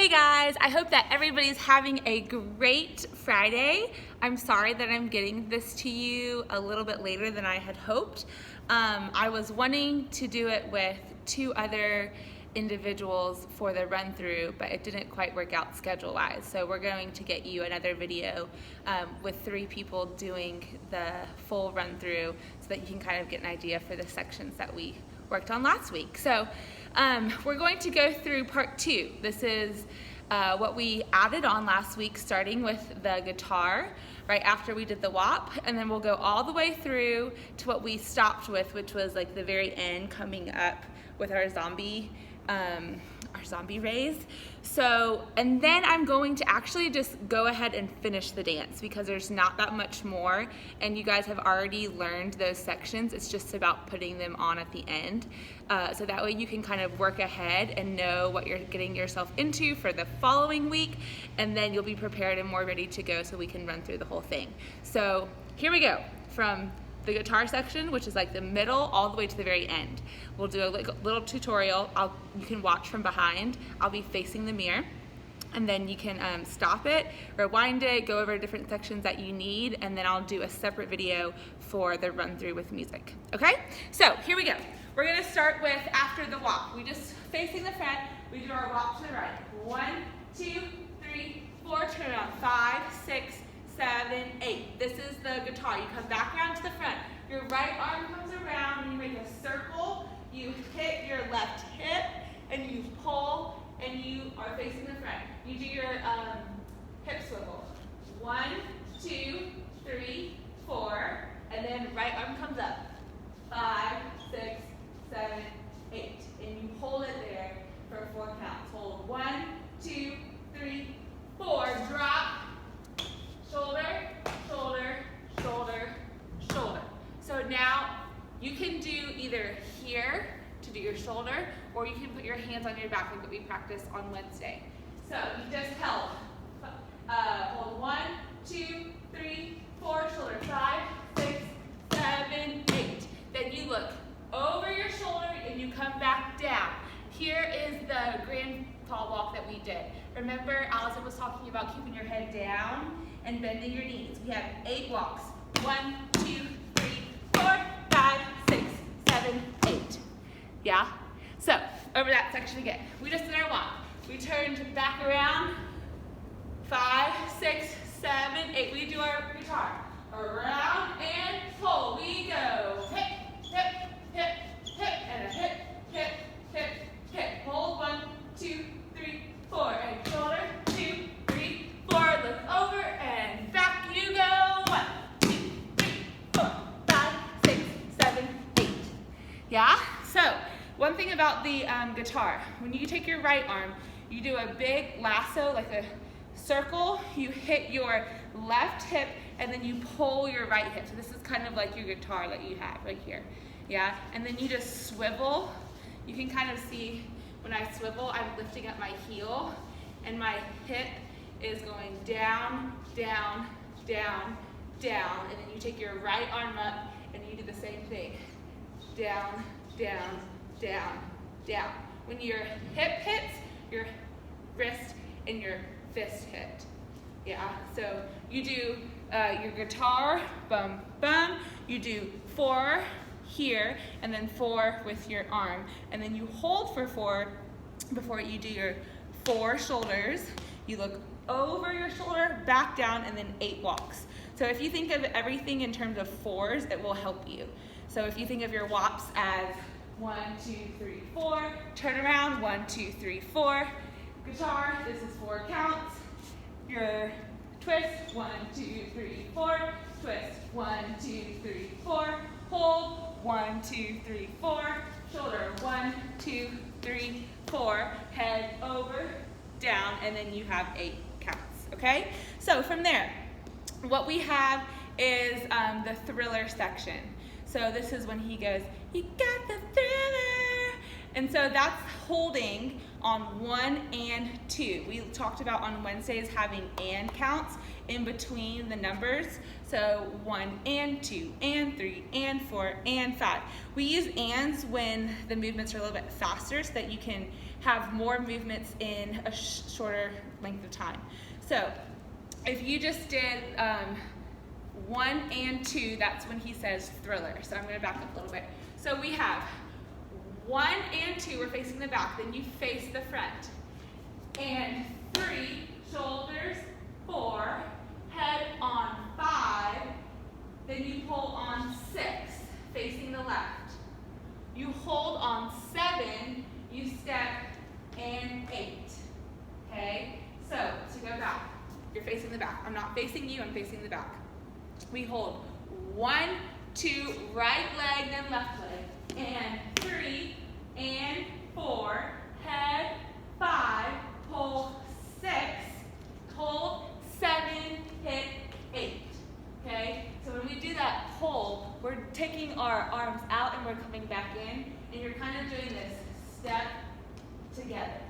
Hey guys, I hope that everybody's having a great Friday. I'm sorry that I'm getting this to you a little bit later than I had hoped. I was wanting to do it with two other individuals for the run through, but it didn't quite work out schedule wise. So we're going to get you another video with 3 people doing the full run through so that you can kind of get an idea for the sections that we worked on last week. So we're going to go through part 2. This is what we added on last week, starting with the guitar right after we did the WAP, and then we'll go all the way through to what we stopped with, which was like the very end, coming up with our zombie raise. So, and then I'm going to actually just go ahead and finish the dance because there's not that much more, and you guys have already learned those sections. It's just about putting them on at the end. So that way you can kind of work ahead and know what you're getting yourself into for the following week, and then you'll be prepared and more ready to go so we can run through the whole thing. So here we go, from the guitar section, which is like the middle, all the way to the very end. We'll do a little tutorial. You can watch from behind. I'll be facing the mirror, and then you can stop it, rewind it, go over different sections that you need, and then I'll do a separate video for the run through with music. Okay? So here we go. We're gonna start with after the WAP. We just facing the front, we do our WAP to the right. 1, 2, 3, 4, turn around, 5, 6, 7, 8. This is the guitar. You come back around to the front. Your right arm comes around and you make a circle. You hit your left hip and you pull and you are facing the front. You do your hip swivel. 1, 2, 3, 4, and then right arm comes up. 5, 6, 7, 8. And you hold it there for 4 counts. Hold 1, 2, 3, 4. Drop. Shoulder, shoulder, shoulder, shoulder. So now you can do either here to do your shoulder, or you can put your hands on your back like we practiced on Wednesday. So you just held. Hold 1, 2, 3, 4, shoulder, 5, 6, 7, 8. Then you look over your shoulder and you come back down. Here is the grand tall walk that we did. Remember, Allison was talking about keeping your head down and bending your knees. We have 8 walks. 1, 2, 3, 4, 5, 6, 7, 8. Yeah? So, over that section again. We just did our walk. We turned back around. 5, 6, 7, 8. We do our guitar. Around and pull. We go hip, hip, hip, hip, and a hip, hip, hip, hip. Hold 1, 2, 3, 4. And shoulder, 2, 3, 4. Look over and back you go. 1, 2, 3, 4, 5, 6, 7, 8. Yeah? So, one thing about the guitar, when you take your right arm, you do a big lasso, like a circle. You hit your left hip, and then you pull your right hip. So this is kind of like your guitar that you have right here. Yeah? And then you just swivel. You can kind of see when I swivel, I'm lifting up my heel, and my hip is going down, down, down, down, and then you take your right arm up and you do the same thing. Down, down, down, down. When your hip hits, your wrist and your fist hit. Yeah, so you do your guitar, bum, bum. You do 4 here, and then 4 with your arm. And then you hold for 4 before you do your 4 shoulders. You look over your shoulder, back down, and then 8 walks. So if you think of everything in terms of 4s, it will help you. So if you think of your WAPs as 1, 2, 3, 4, turn around, 1, 2, 3, 4. Guitar, this is 4 counts. Your twist, 1, 2, 3, 4. Twist, 1, 2, 3, 4. Hold, 1, 2, 3, 4. Shoulder, 1, 2, 3, 4. Head over, down, and then you have 8 counts, okay? So from there, what we have is the thriller section. So this is when he goes, "You got the thriller." And so that's holding on 1 and 2. We talked about on Wednesdays having and counts in between the numbers. So 1 and 2 and 3 and 4 and 5. We use ands when the movements are a little bit faster so that you can have more movements in a shorter length of time. So if you just did 1 and 2, that's when he says thriller. So I'm going to back up a little bit. So we have 1 and 2, we're facing the back, then you face the front. And 3, shoulders, 4, head on 5, then you pull on 6, facing the left. You hold on 7, you step, and 8. Okay? So, to go back, you're facing the back. I'm not facing you, I'm facing the back. We hold 1, 2, right leg, then left leg, and 3, and 4, head, 5, pull 6, hold 7, hit 8. Okay? So when we do that pull, we're taking our arms out and we're coming back in, and you're kind of doing this step together.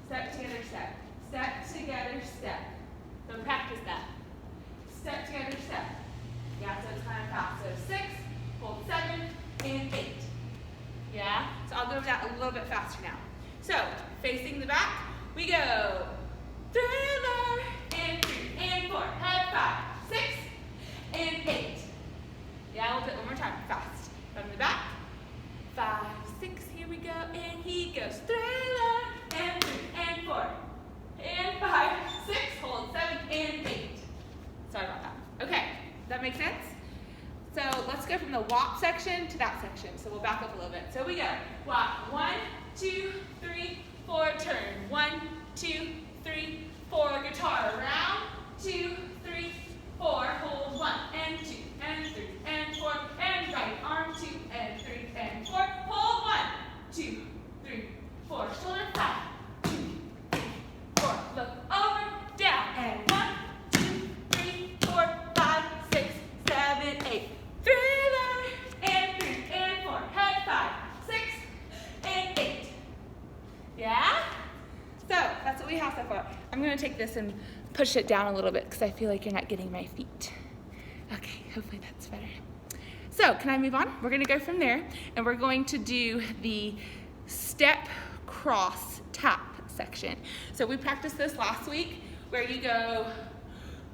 Step together, step. Step together, step. So practice that. Step together, step. Yeah, so it's kind of fast. So 6, hold 7, and 8. Yeah? So I'll go over that a little bit faster now. So, facing the back, we go thriller, and 3, and 4, head 5, 6, and 8. Yeah, we'll do it one more time, fast. From the back, 5, 6, here we go, and he goes thriller, and 3, and 4, and 5, 6, hold 7, and 8. Sorry about that. Okay, does that make sense? So let's go from the walk section to that section. So we'll back up a little bit. So we go walk 1, 2, 3, 4, turn 1, 2, 3, 4, guitar around 2, 3, 4, hold 1 and 2 and 3 and 4 and right arm 2 and 3 and 4, hold 1, 2, 3, 4, shoulder 5, 2, 3, 4, look over, down and 1, 2, 3, 4, 5, 6, 7, 8. Thriller, and 3, and 4, head 5, 6, and 8. Yeah? So, that's what we have so far. I'm going to take this and push it down a little bit because I feel like you're not getting my feet. Okay, hopefully that's better. So, can I move on? We're going to go from there, and we're going to do the step, cross, tap section. So, we practiced this last week where you go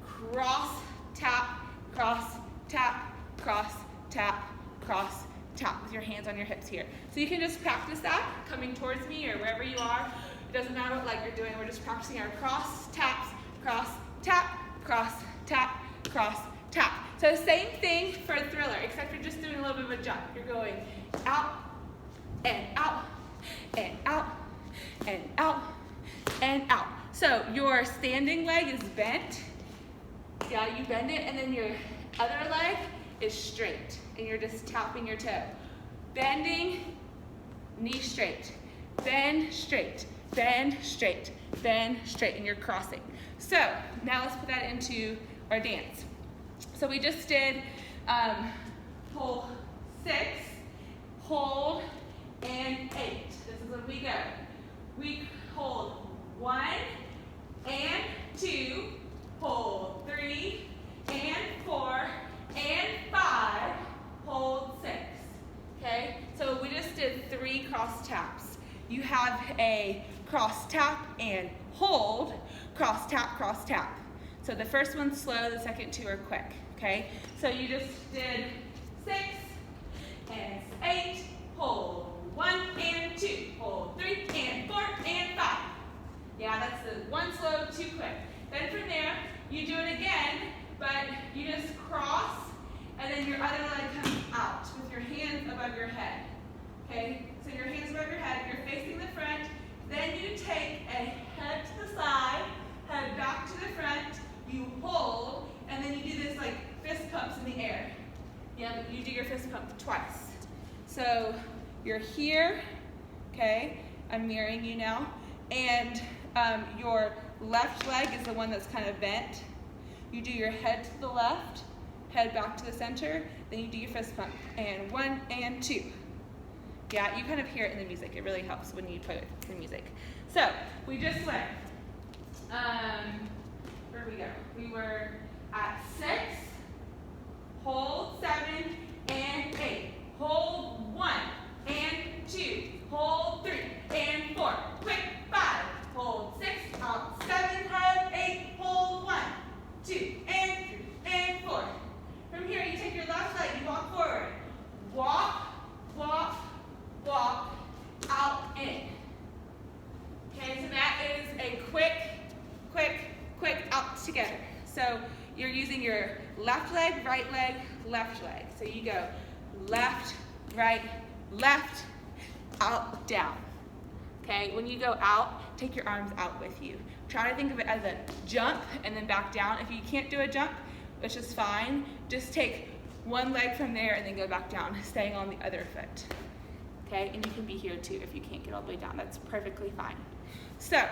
cross, tap, cross, tap, cross, tap, cross, tap with your hands on your hips here. So you can just practice that coming towards me or wherever you are. It doesn't matter what leg you're doing. We're just practicing our cross, taps, cross, tap, cross, tap, cross, tap. So same thing for a thriller, except you're just doing a little bit of a jump. You're going out, and out, and out, and out, and out. So your standing leg is bent. Yeah, you bend it, and then your other leg is straight, and you're just tapping your toe. Bending, knee straight, bend straight, bend straight, bend straight, and you're crossing. So now let's put that into our dance. So we just did pull 6, hold, and 8. This is when we go. We hold 1 and 2, hold 3 and 4 and 5, hold 6. Okay, so we just did 3 cross taps. You have a cross tap and hold, cross tap, cross tap. So the first one's slow, the second 2 are quick. Okay, so you just did 6 and 8, hold 1 and 2, hold 3 and 4 and 5. Yeah, that's the 1 slow, 2 quick. Then from there, you do it again, but you just cross, and then your other leg comes out with your hands above your head. Okay, so your hands above your head, you're facing the front, then you take a head to the side, head back to the front, you hold, and then you do this like fist pumps in the air. Yeah, but you do your fist pump twice. So you're here, okay, I'm mirroring you now, and your left leg is the one that's kind of bent. You do your head to the left, head back to the center, then you do your fist pump, and 1 and 2. Yeah, you kind of hear it in the music. It really helps when you put it in music. So we just went, where we go? We were at 6, hold 7 and 8, hold 1 and 2, hold 3 and 4, a quick out together. So you're using your left leg, left leg. So you go left, right, left, out, down. Okay, when you go out, take your arms out with you. Try to think of it as a jump and then back down. If you can't do a jump, which is fine, just take one leg from there and then go back down, staying on the other foot. Okay, and you can be here too if you can't get all the way down. That's perfectly fine. So,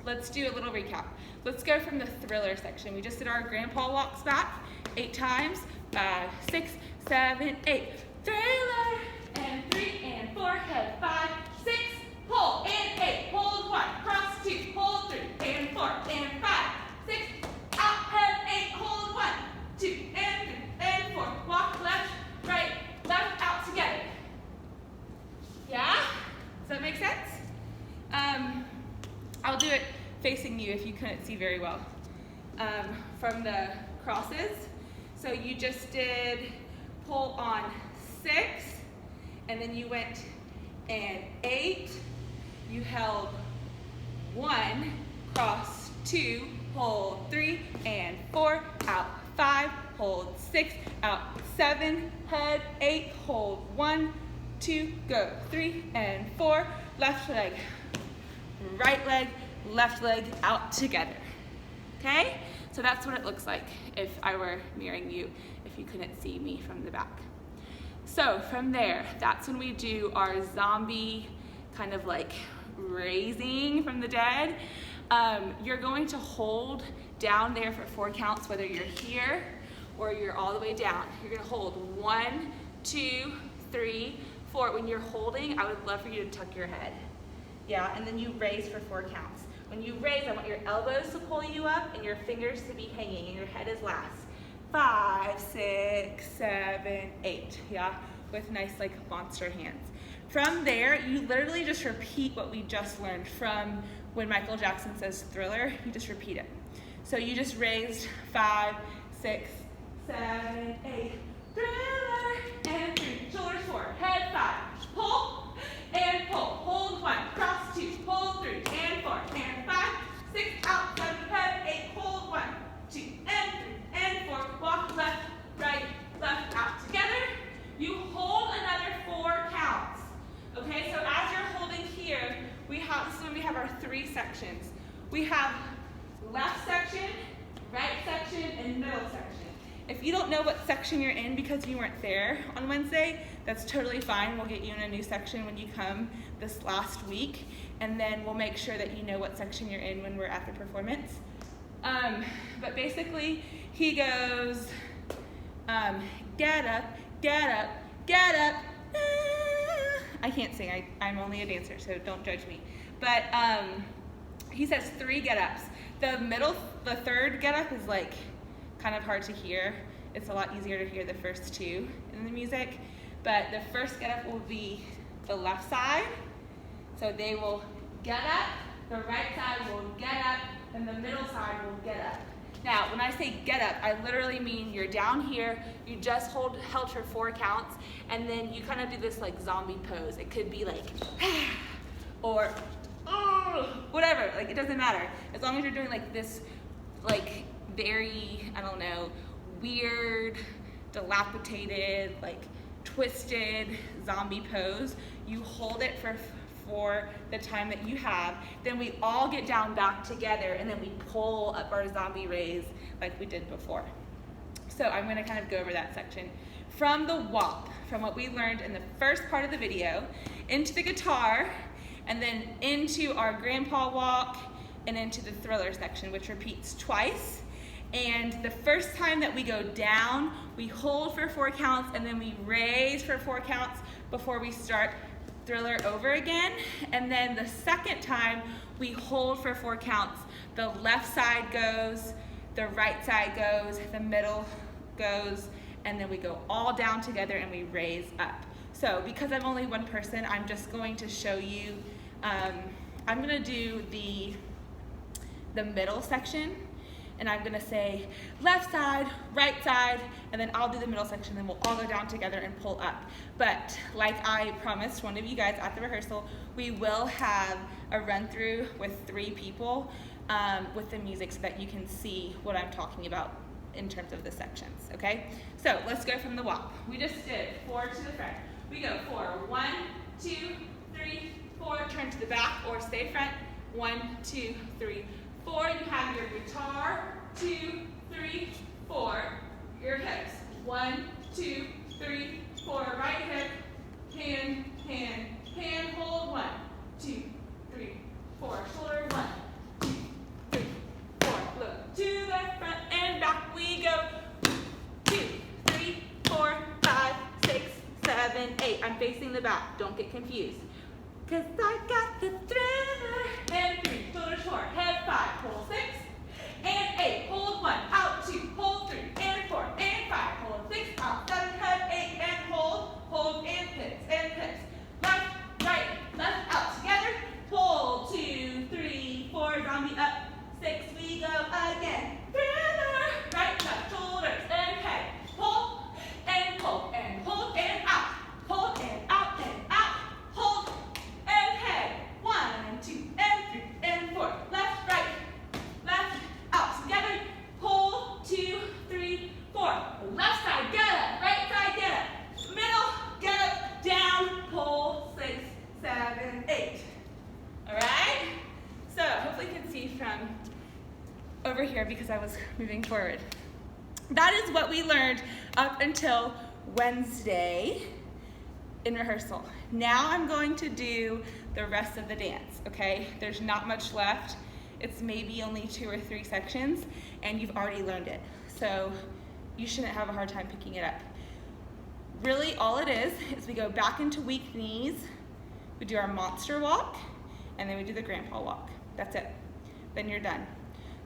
let's do a little recap. Let's go from the thriller section. We just did our grandpa walks back 8 times. 5, 6, 7, 8. Thriller, and 3 and 4, head 5, 6, hold, and 8, hold 1, cross 2, hold 3, and 4, and 5, 6, out, head 8, hold 1, 2, and 3, and 4, walk left, right, left, out together. Yeah? Does that make sense? I'll do it facing you if you couldn't see very well. From the crosses. So you just did pull on 6, and then you went and 8. You held 1, cross 2, hold 3 and 4, out 5, hold 6, out 7, head 8, hold 1, 2, go 3 and 4, left leg, right leg, left leg, out together. Okay? So that's what it looks like if I were mirroring you, if you couldn't see me from the back. So from there, that's when we do our zombie kind of like raising from the dead. You're going to hold down there for 4 counts, whether you're here or you're all the way down. You're gonna hold 1, 2, 3, 4. When you're holding, I would love for you to tuck your head. Yeah, and then you raise for 4 counts. When you raise, I want your elbows to pull you up and your fingers to be hanging, and your head is last. 5, 6, 7, 8, yeah, with nice like monster hands. From there, you literally just repeat what we just learned from when Michael Jackson says Thriller, you just repeat it. So you just raised 5, 6, 7, 8, Thriller, and 3, shoulders forward, head 5, pull, and pull, hold 1, cross 2, hold 3, and 4, and 5, 6, out, 7, head 8, hold 1, 2, and 3, and 4, walk left, right, left, out together. You hold another 4 counts. Okay, so as you're holding here, this is when we have our 3 sections. We have left section, right section, and middle section. If you don't know what section you're in because you weren't there on Wednesday, that's totally fine. We'll get you in a new section when you come this last week, and then we'll make sure that you know what section you're in when we're at the performance. But basically, he goes, get up, get up, get up. I can't sing, I'm only a dancer, so don't judge me. But he says 3 get-ups. The third get-up is like kind of hard to hear. It's a lot easier to hear the first 2 in the music. But the first get-up will be the left side. So they will get up, the right side will get up, and the middle side will get up. Now, when I say get up, I literally mean you're down here, you just held for 4 counts, and then you kind of do this like zombie pose. It could be like, or whatever, like it doesn't matter. As long as you're doing like this, like very, I don't know, weird, dilapidated, like twisted zombie pose, you hold it for the time that you have, then we all get down back together and then we pull up our zombie raise like we did before. So I'm going to kind of go over that section. From the WAP, from what we learned in the first part of the video, into the guitar, and then into our grandpa walk, and into the Thriller section, which repeats twice. And the first time that we go down, we hold for 4 counts, and then we raise for 4 counts before we start Thriller over again. And then the second time, we hold for 4 counts. The left side goes, the right side goes, the middle goes, and then we go all down together and we raise up. So because I'm only one person, I'm just going to show you, I'm gonna do the middle section, and I'm gonna say left side, right side, and then I'll do the middle section, and we'll all go down together and pull up. But like I promised one of you guys at the rehearsal, we will have a run through with 3 people with the music so that you can see what I'm talking about in terms of the sections, okay? So let's go from the walk. We just did 4 to the front. We go 4, 1, 2, 3, 4, turn to the back or stay front, 1, 2, 3, 4. You have your guitar, 2, 3, 4, your hips, 1, 2, 3, 4, right hip, hand, hand, hand, hold, 1, 2, 3, 4, shoulder, 1, 2, 3, 4, look, to the front and back we go, 2, 3, 4, 5, 6, 7, 8, I'm facing the back, don't get confused, cause I got the thriller, and 3, shoulders 4, head 5, hold 6, and 8, hold 1, out 2, hold 3, and 4, and 5, hold 6, out 7, head 8, and hold, and hips, left, right, left, out, together, hold, 2, 3, 4, zombie up, 6, we go again, thriller, right, left, shoulders, and head, hold, and hold, and hold, and out, hold, and out, hold, and head, 1, 2, and 3, and 4, left, right, left, out, together, hold, 2, 3, 4, left side, get up, right side, get up, middle, get up, down, pull, 6, 7, 8, all right? So hopefully you can see from over here because I was moving forward. That is what we learned up until Wednesday in rehearsal. Now I'm going to do the rest of the dance, okay? There's not much left. It's maybe only 2 or 3 sections and you've already learned it. So you shouldn't have a hard time picking it up. Really all it is we go back into weak knees, we do our monster walk, and then we do the grandpa walk. That's it. Then you're done.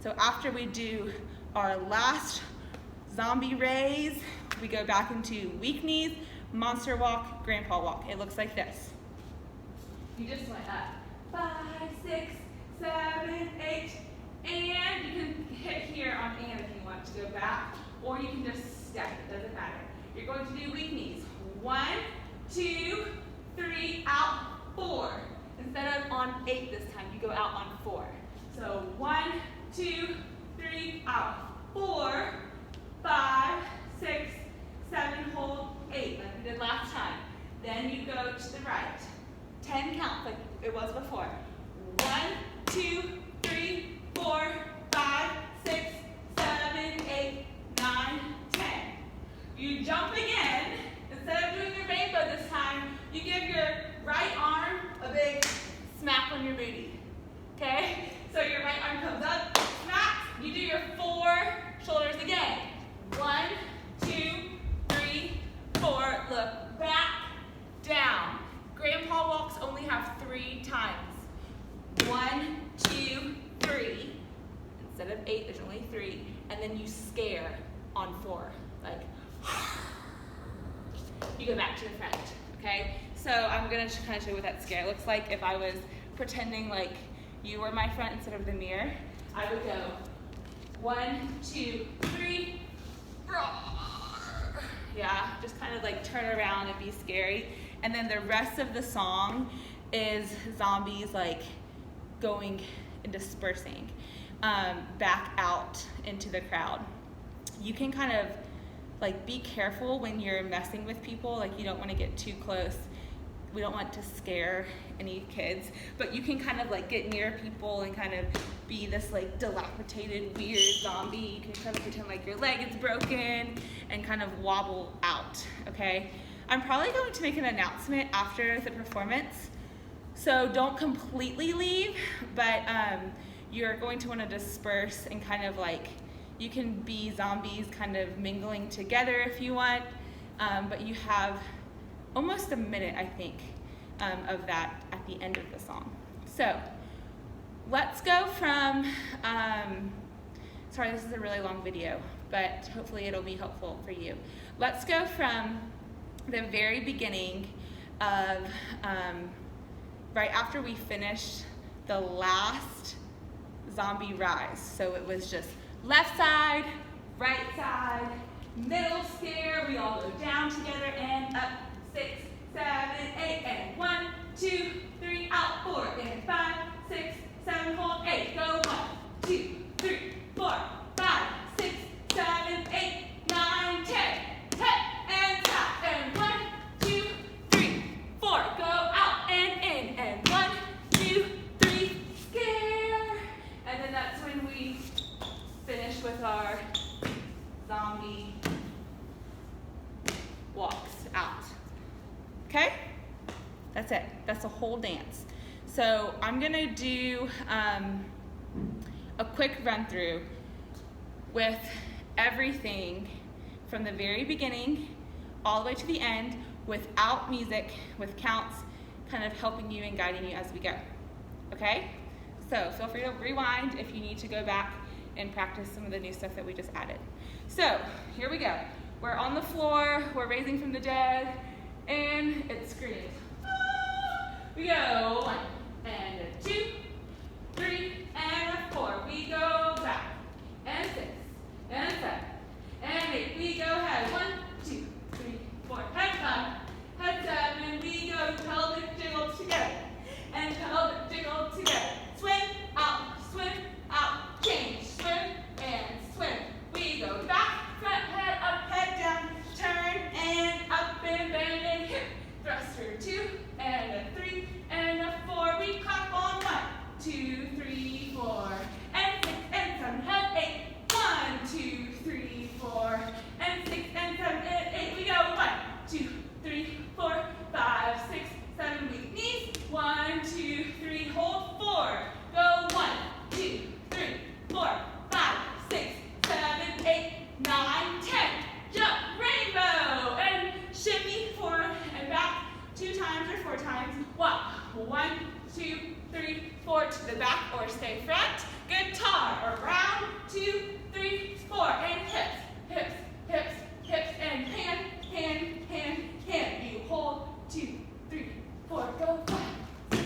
So after we do our last zombie raise, we go back into weak knees, monster walk, grandpa walk. It looks like this. You just went up 5, 6, 7, 8, and you can hit here on and if you want to go back, or you can just step, it doesn't matter. You're going to do weak knees. 1, 2, 3, out, 4. Instead of on 8 this time, you go out on 4. So 1, 2, 3, out, 4, 5, 6, 7, hold, 8, like we did last time. Then you go to the right. 10 counts like it was before. 1, 2, 3, 4, 5, 6, 7, 8, 9, 10. You jump again. Instead of doing your rainbow this time, you give your right arm a big smack on your booty. Okay? So your right arm comes up, smacks. You do your 4 shoulders again. 1, 2, 3, 4. Look, back, down. Grandpa walks only have 3 times. 1, 2, 3. Instead of 8, there's only 3. And then you scare on 4. Like, you go back to the front, okay? So I'm gonna kind of show you what that scare looks like. If I was pretending like you were my front instead of the mirror, I would go 1, 2, 3, roar. Yeah, just kind of like turn around and be scary. And then the rest of the song is zombies like going and dispersing back out into the crowd. You can kind of like be careful when you're messing with people, like you don't want to get too close. We don't want to scare any kids, but you can kind of like get near people and kind of be this like dilapidated, weird zombie. You can kind of pretend like your leg is broken and kind of wobble out, okay? I'm probably going to make an announcement after the performance, so don't completely leave, but you're going to want to disperse and kind of like, you can be zombies kind of mingling together if you want, but you have almost a minute, I think, of that at the end of the song. So let's go from, sorry, this is a really long video, but hopefully it'll be helpful for you. Let's go from the very beginning of, right after we finished the last zombie rise. So it was just left side, right side, middle scare, we all go down together and up, 6, 7, 8, and 1, 2, 3, out, 4, and 5, 6, 7, hold, 8, go 1, 2, 3, 4, 5, 6, 7, 8, 9, 10, hit, and tap, and 1, 2, 3, 4, go out and in, and 1, 2, 3, scare, and then that's when we finish with our zombie walks out. Okay? That's it. That's the whole dance. So I'm gonna do a quick run through with everything from the very beginning all the way to the end without music, with counts kind of helping you and guiding you as we go. Okay? So feel free to rewind if you need to go back and practice some of the new stuff that we just added. So here we go. We're on the floor, we're raising from the dead, and it screams. We go 1, and a 2, 3, and a 4. We go back, and 6, and 7, and 8. We go head 1, 2, 3, 4. Head 5, head 7. We go pelvic jiggle together, and pelvic jiggle together. Swim out, change, swim, and swim. We go back, front, head up, head down, turn, and up, and bend, and hip. Thruster 2, and a 3, and a 4. We clap on 1, 2, 3, 4, and 6, and 7, head 8. 1, 2, 3, 4, and 6, and 7, and 8. We go 1, 2, 3, 4, 5, 6, 7. Weak knees. 1, 2, 3, hold 4. Go 1, 2, 3, 4, 5, 6, 7, 8, 9, 10. Jump, rainbow, and shimmy forward and back 2 times or 4 times. Walk 1, 2, 3, 4 to the back or stay front. Guitar or round 2, 3, 4 and hips, hips, hips, hips, and hand, hand, hand, hand. You hold 2, 3, 4. Go 5, 6,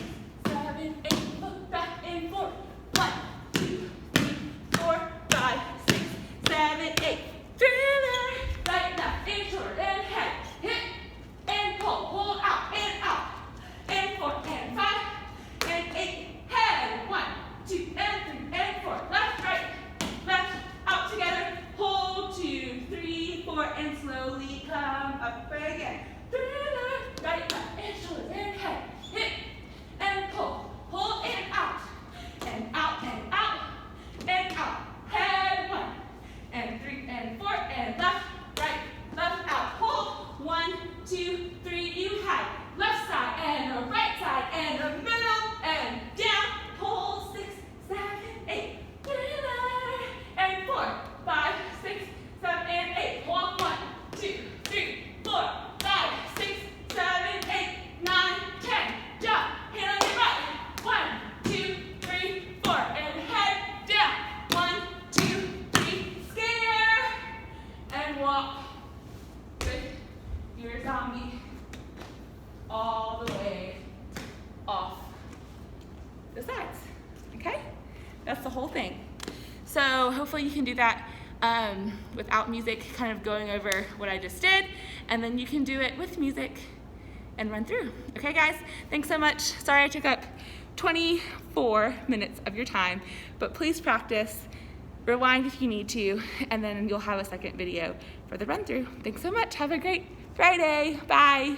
7, 8. Look back and forth. 1, 2, 3, 4, 5, 6, 7, 8. Thriller, right, left, and short, and head, hit, and pull, hold out, and 4, and 5, and 8, head, 1, 2, and 3, and 4, left, right, left, out together, hold, 2, 3, 4, and slowly come up again. Thriller, right, left, and short, and head, hit, and pull, hold, and out, and out, and out, and out, head, 1, and 3, and 4, and left, right, left, out, hold, 1, 2, 3, you have left side, and a right side, and a middle, and down, pull, 6, 7, 8, thriller, and 4, 5, 6, 7, and 8, walk 1, 2, 3, 4, 5, 6, 7, 8, 9, 10, jump, hand on your right, 1, 2, 3, 4, and head down, 1, 2, 3, scare, and walk with your zombie all the way off the sides, okay? That's the whole thing. So hopefully you can do that without music, kind of going over what I just did, and then you can do it with music and run through. Okay guys, thanks so much. Sorry I took up 24 minutes of your time, but please practice, rewind if you need to, and then you'll have a second video for the run through. Thanks so much, have a great Friday, bye.